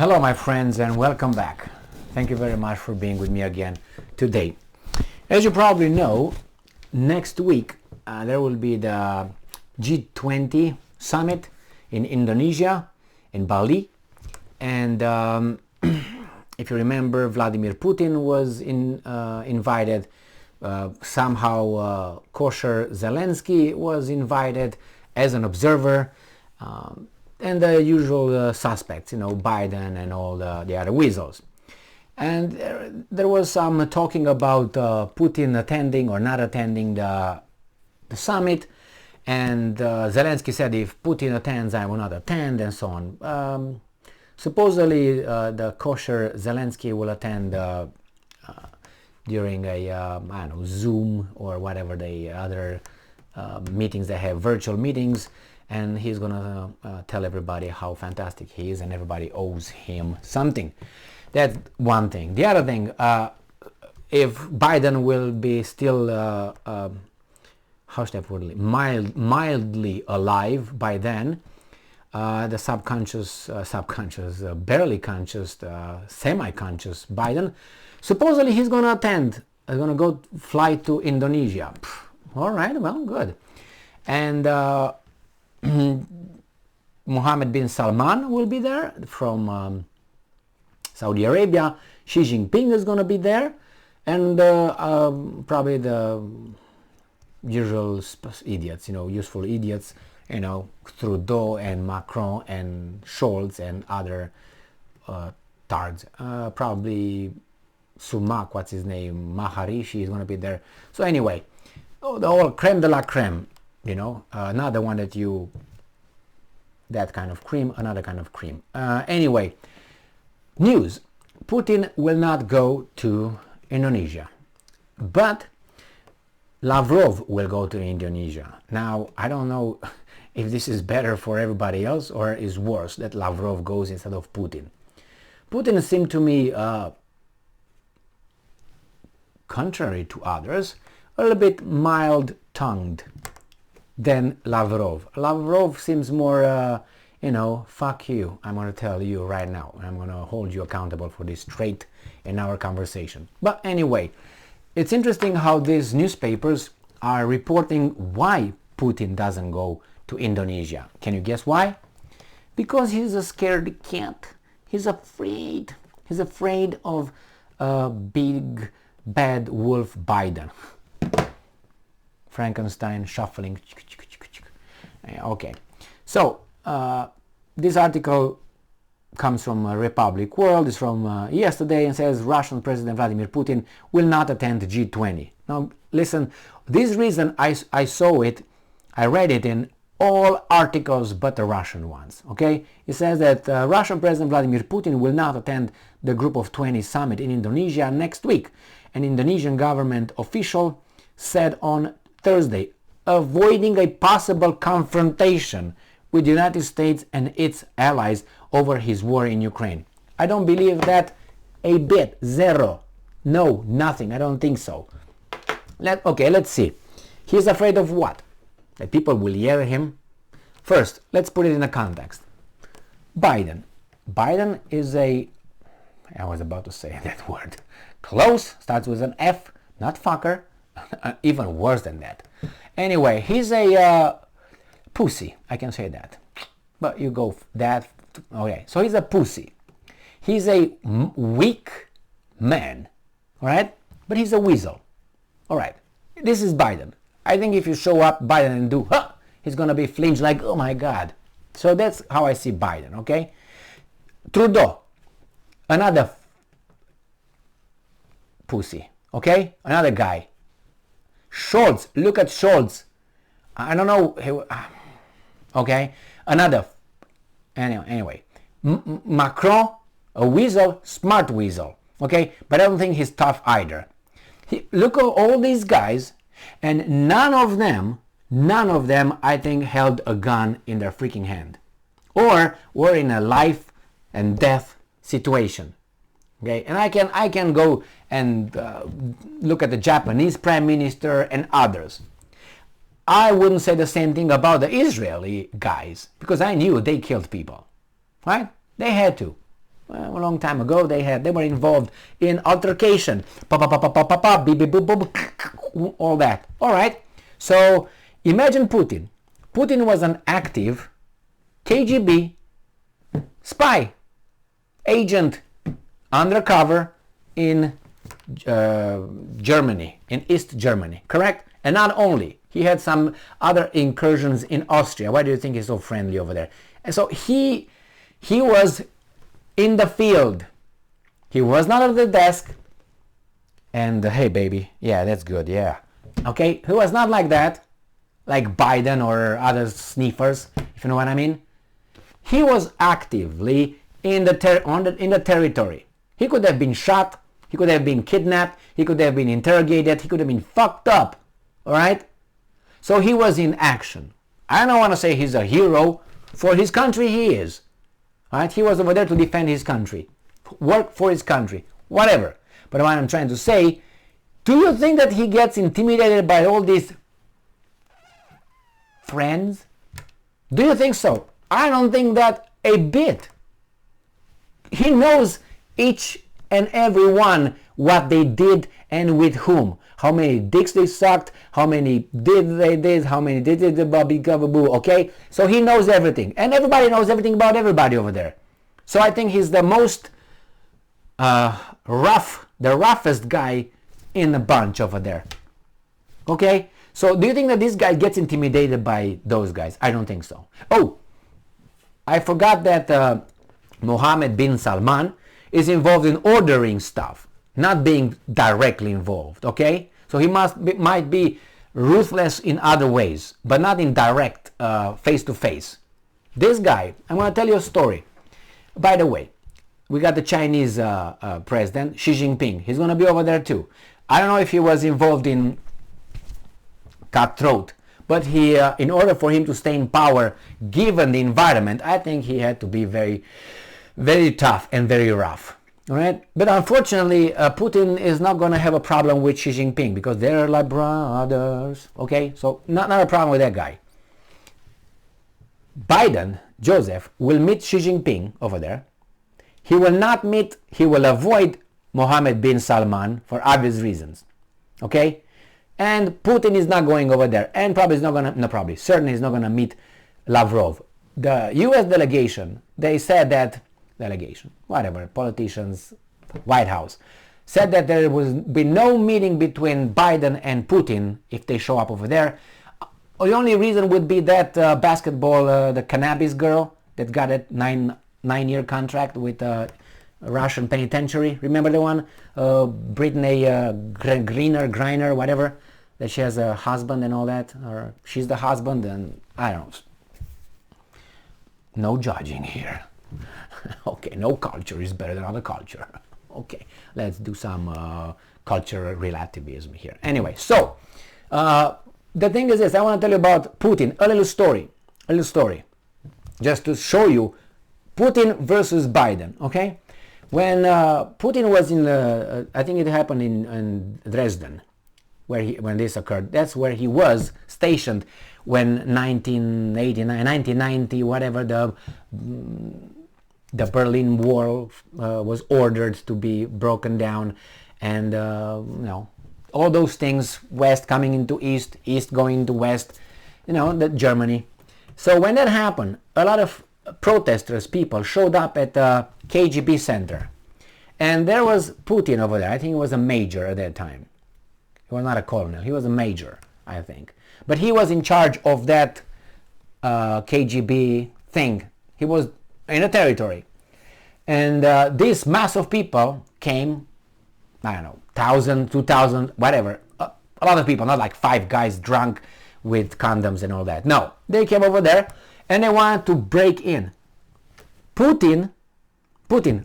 Hello my friends and welcome back. Thank you very much for being with me again today. As you probably know, next week there will be the G20 summit in Indonesia, in Bali, and if you remember, Vladimir Putin was invited. Somehow Kosher Zelensky was invited as an observer. And the usual suspects, Biden and all the other weasels. And there was some talking about Putin attending or not attending the summit. And Zelensky said, if Putin attends, I will not attend, and so on. Supposedly, the kosher Zelensky will attend during a, Zoom or whatever the other meetings they have, virtual meetings. And he's gonna tell everybody how fantastic he is, and everybody owes him something. That's one thing. The other thing, if Biden will be still, how should I put it, mildly alive by then, the barely conscious, semi-conscious Biden, supposedly he's gonna attend. He's gonna fly to Indonesia. All right, well, good. And Mohammed bin Salman will be there from Saudi Arabia. Xi Jinping is going to be there, and probably the usual idiots, useful idiots, Trudeau and Macron and Scholz and other tards. Probably Sumak, what's his name, Maharishi is going to be there. So anyway, the whole creme de la creme. Not the one that kind of cream, another kind of cream. Anyway, news. Putin will not go to Indonesia, but Lavrov will go to Indonesia. Now, I don't know if this is better for everybody else or is worse that Lavrov goes instead of Putin. Putin seemed to me, contrary to others, a little bit mild-tongued than Lavrov. Lavrov seems more, fuck you, I'm going to tell you right now. I'm going to hold you accountable for this trait in our conversation. But anyway, it's interesting how these newspapers are reporting why Putin doesn't go to Indonesia. Can you guess why? Because he's a scared cat. He's afraid. He's afraid of big, bad wolf Biden. Frankenstein shuffling. Okay, so this article comes from Republic World. It's from yesterday and says Russian President Vladimir Putin will not attend G20. Now listen, this reason I saw it, I read it in all articles but the Russian ones. Okay, it says that Russian President Vladimir Putin will not attend the Group of 20 summit in Indonesia next week. An Indonesian government official said on Thursday, avoiding a possible confrontation with the United States and its allies over his war in Ukraine. I don't believe that a bit. Zero. No, nothing. I don't think so. Let's see. He's afraid of what? That people will yell at him? First, let's put it in a context. Biden. Biden is I was about to say that word. Close, starts with an F, not fucker. Even worse than that. Anyway, he's a pussy. I can say that. But you go that. Okay, so he's a pussy. He's a weak man. All right? But he's a weasel. All right. This is Biden. I think if you show up Biden and do, he's going to be flinch like, oh my God. So that's how I see Biden, okay? Trudeau. Another pussy. Okay? Another guy. Scholz, look at Scholz. I don't know. Okay, another. Anyway, Macron, a weasel, smart weasel. Okay, but I don't think he's tough either. Look at all these guys, and none of them, I think, held a gun in their freaking hand, or were in a life and death situation. Okay, and I can go and look at the Japanese Prime Minister and others. I wouldn't say the same thing about the Israeli guys, because I knew they killed people, right? They had to. Well, a long time ago, they were involved in altercation, beep, beep, boop, boop, all that. All right. So imagine Putin. Putin was an active KGB spy agent, undercover in Germany, in East Germany, correct? And not only, he had some other incursions in Austria. Why do you think he's so friendly over there? And so he was in the field. He was not at the desk. And hey, baby, yeah, that's good, yeah. Okay, he was not like that, like Biden or other sniffers, if you know what I mean. He was actively in the territory. He could have been shot. He could have been kidnapped. He could have been interrogated. He could have been fucked up. All right? So he was in action. I don't want to say he's a hero. For his country, he is. All right? He was over there to defend his country. Work for his country. Whatever. But what I'm trying to say, do you think that he gets intimidated by all these friends? Do you think so? I don't think that a bit. He knows each and every one what they did and with whom. How many dicks they sucked, how many they did, how many did the bobby gababoo, okay? So he knows everything. And everybody knows everything about everybody over there. So I think he's the most the roughest guy in the bunch over there. Okay? So do you think that this guy gets intimidated by those guys? I don't think so. Oh, I forgot that Mohammed bin Salman is involved in ordering stuff, not being directly involved, okay? So he might be ruthless in other ways, but not in direct face-to-face. This guy, I'm going to tell you a story. By the way, we got the Chinese president, Xi Jinping. He's going to be over there too. I don't know if he was involved in cutthroat, but he, in order for him to stay in power, given the environment, I think he had to be very, very tough and very rough. All right? But unfortunately, Putin is not going to have a problem with Xi Jinping because they're like brothers. Okay? So not a problem with that guy. Biden, Joseph, will meet Xi Jinping over there. He will avoid Mohammed bin Salman for obvious reasons. Okay? And Putin is not going over there. And probably is not going to, certainly is not going to meet Lavrov. The US delegation, they said that, politicians, White House, said that there will be no meeting between Biden and Putin if they show up over there. The only reason would be that basketball, the cannabis girl that got a nine-year contract with a Russian penitentiary. Remember the one? Brittany Griner, whatever, that she has a husband and all that, or she's the husband, and I don't know. No judging here. Okay, no culture is better than other culture. Okay, let's do some cultural relativism here. Anyway, so the thing is this, I want to tell you about Putin, a little story, just to show you Putin versus Biden, okay? When Putin was in, I think it happened in Dresden, when this occurred. That's where he was stationed when 1990, whatever, the Berlin Wall was ordered to be broken down, and all those things, West coming into East, East going into West, Germany. So when that happened, a lot of protesters, people showed up at the KGB center, and there was Putin over there. I think he was a major at that time. He was not a colonel, he was a major, I think, but he was in charge of that KGB thing. He was in a territory, and this mass of people came, I don't know, 1,000, 2,000, whatever, a lot of people, not like 5 guys drunk with condoms and all that. No, they came over there and they wanted to break in. Putin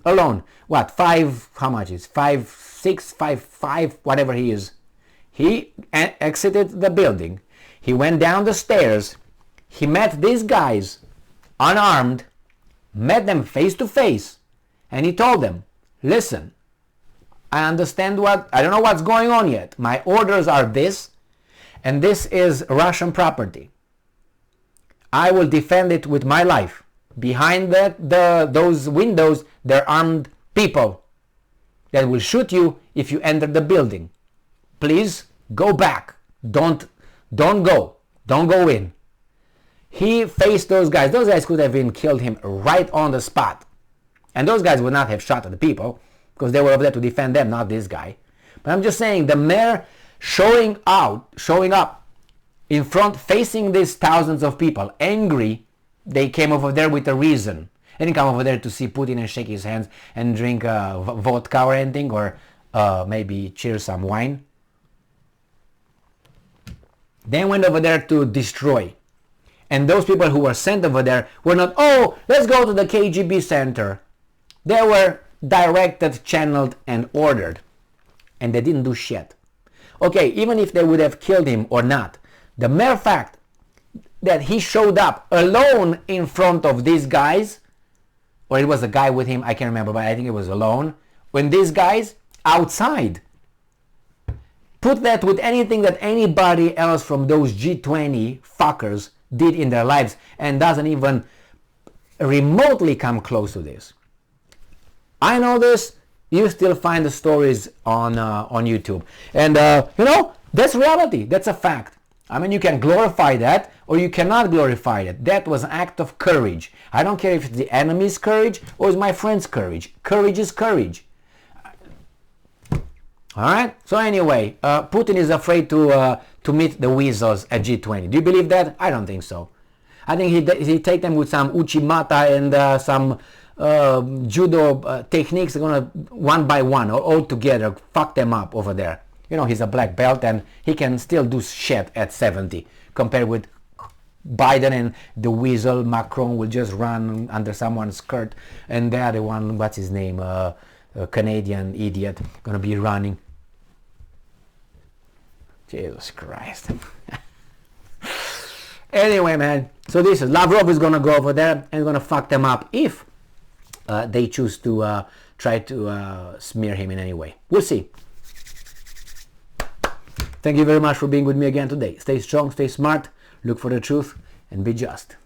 alone, what, 5, how much is 5, 6, 5, 5, whatever he is, he exited the building. He went down the stairs. He met these guys unarmed, met them face to face, and he told them, listen, I don't know what's going on yet. My orders are this, and this is Russian property. I will defend it with my life. behind those windows, there are armed people that will shoot you if you enter the building. Please go back. Don't go. Don't go in. He faced those guys. Those guys could have even killed him right on the spot. And those guys would not have shot at the people because they were over there to defend them, not this guy. But I'm just saying, the mayor showing up in front, facing these thousands of people, angry. They came over there with a reason. They didn't come over there to see Putin and shake his hands and drink vodka or anything, or maybe cheer some wine. They went over there to destroy. And those people who were sent over there were not, oh, let's go to the KGB center. They were directed, channeled, and ordered. And they didn't do shit. Okay, even if they would have killed him or not, the mere fact that he showed up alone in front of these guys, or it was a guy with him, I can't remember, but I think it was alone, when these guys outside, put that with anything that anybody else from those G20 fuckers did in their lives, and doesn't even remotely come close to this. I know this. You still find the stories on YouTube, and that's reality. That's a fact. I mean, you can glorify that or you cannot glorify it. That was an act of courage. I don't care if it's the enemy's courage or it's my friend's courage. Courage is courage. Alright? So anyway, Putin is afraid to meet the weasels at G20. Do you believe that? I don't think so. I think he take them with some uchimata and some judo techniques. They're gonna one by one or all together fuck them up over there. He's a black belt and he can still do shit at 70 compared with Biden, and the weasel Macron will just run under someone's skirt, and the other one, what's his name, a Canadian idiot, gonna be running. Jesus Christ. Anyway, man, so this is Lavrov is gonna go over there and gonna fuck them up if they choose to try to smear him in any way. We'll see. Thank you very much for being with me again today. Stay strong, stay smart, look for the truth, and be just.